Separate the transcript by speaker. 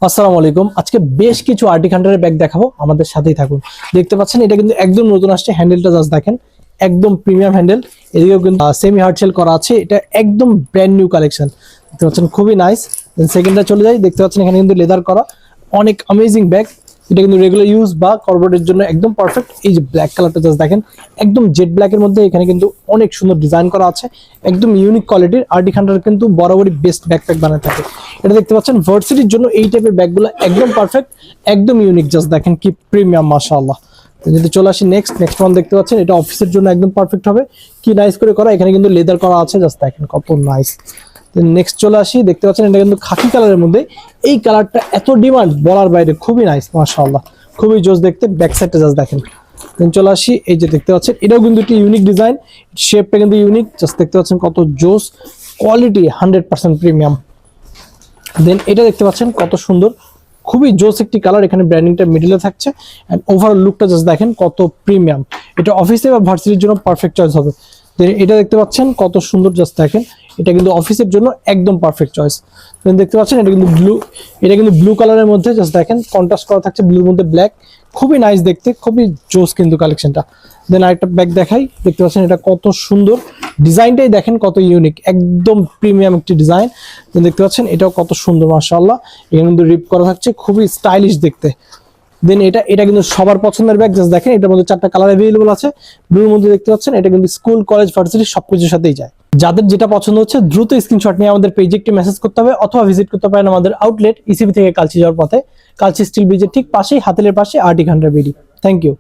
Speaker 1: আসসালামু আলাইকুম। আজকে বেশ কিছু আরটি হান্টারের ব্যাগ দেখাবো, আমাদের সাথেই থাকুন। দেখতে পাচ্ছেন এটা কিন্তু একদম নতুন আসছে, হ্যান্ডেলটা জাস্ট দেখেন, একদম প্রিমিয়াম হ্যান্ডেল। এদিকেও কিন্তু সেমি হার্ড শেল করা আছে, এটা একদম ব্র্যান্ড নিউ কালেকশন। দেখতে পাচ্ছেন খুবই নাইস। দেন সেকেন্ডটা চলে যাই, দেখতে পাচ্ছেন এখানে কিন্তু লেদার করা, অনেক অ্যামেজিং ব্যাগ। এটা কিন্তু রেগুলার ইউজ বা কর্পোরেটের জন্য একদম পারফেক্ট। এই যে ব্ল্যাক কালারটা জাস্ট দেখেন, একদম জেড ব্ল্যাকের মধ্যে এখানে কিন্তু অনেক সুন্দর ডিজাইন করা আছে, একদম ইউনিক কোয়ালিটির। আরটি হান্টার কিন্তু বরাবরই বেস্ট ব্যাকপ্যাক বানায় থাকে। এটা দেখতে পাচ্ছেন ভার্সিটির জন্য এই টাইপের ব্যাগগুলো একদম পারফেক্ট, একদম ইউনিক। জাস্ট দেখেন কি প্রিমিয়াম, মাশাআল্লাহ। যদি চলে আসি নেক্সট ওয়ান, দেখতে পাচ্ছেন এটা অফিসের জন্য একদম পারফেক্ট হবে, কি নাইস করে করা। এখানে কিন্তু লেদার করা আছে, জাস্ট দেখেন কত নাইস। নেক্সট চলে আসি, দেখতে পাচ্ছেন এটা কিন্তু খাকি কালারের মধ্যে। এই কালারটা এত ডিমান্ড বলার বাইরে, খুবই নাইস, মাশাআল্লাহ, খুবই জোস দেখতে। ব্যাক সাইডটা জাস্ট দেখেন। দেন চলে আসি, এই যে দেখতে পাচ্ছেন এটাও কিন্তু একটি ইউনিক ডিজাইন, শেপটা কিন্তু ইউনিক। জাস্ট দেখতে পাচ্ছেন কত জোস, কোয়ালিটি 100% প্রিমিয়াম। দেন এটা দেখতে পাচ্ছেন কত সুন্দর, খুবই জোস একটি কালার। এখানে ব্র্যান্ডিংটা মিডলে থাকছে, এন্ড ওভারঅল লুকটা জাস্ট দেখেন কত প্রিমিয়াম। এটা অফিসে বা ভার্সিটির জন্য পারফেক্ট চয়েস হবে। দেন এটা দেখতে পাচ্ছেন কত সুন্দর, জাস্ট দেখেন, এটা কিন্তু অফিসের জন্য একদম পারফেক্ট চয়েস। দেন দেখতে পাচ্ছেন এটা কিন্তু ব্লু কালারের মধ্যে, জাস্ট দেখেন কন্ট্রাস্ট করা থাকছে, ব্লুর মধ্যে ব্ল্যাক, খুবই নাইস দেখতে, খুবই জোস কিন্তু কালেকশনটা। দেন আরেকটা ব্যাগ দেখাই, দেখতে পাচ্ছেন এটা কত সুন্দর, ডিজাইনটাই দেখেন কত ইউনিক, একদম প্রিমিয়াম একটি ডিজাইন। দেখতে পাচ্ছেন এটাও কত সুন্দর, মাশাআল্লাহ। এখানে কিন্তু রিপ করা থাকছে, খুবই স্টাইলিশ দেখতে। দেন এটা কিন্তু সবার পছন্দের ব্যাগ, জাস্ট দেখেন এটার মধ্যে 4টা কালার अवेलेबल আছে। ব্লুর মধ্যে দেখতে পাচ্ছেন, এটা কিন্তু স্কুল, কলেজ, ভার্সিটি সবকিছুর সাথেই যায়। যাদের যেটা পছন্দ হচ্ছে দ্রুত স্ক্রিনশট নিয়ে আমাদের পেজে একটি মেসেজ করতে হবে, অথবা ভিজিট করতে পারেন আমাদের আউটলেট ইসিবি থেকে কালচি যাওয়ার পথে, কালচি স্টিল ব্রিজের ঠিক পাশেই, হাতেলের পাশে RT hunter BD. Thank you.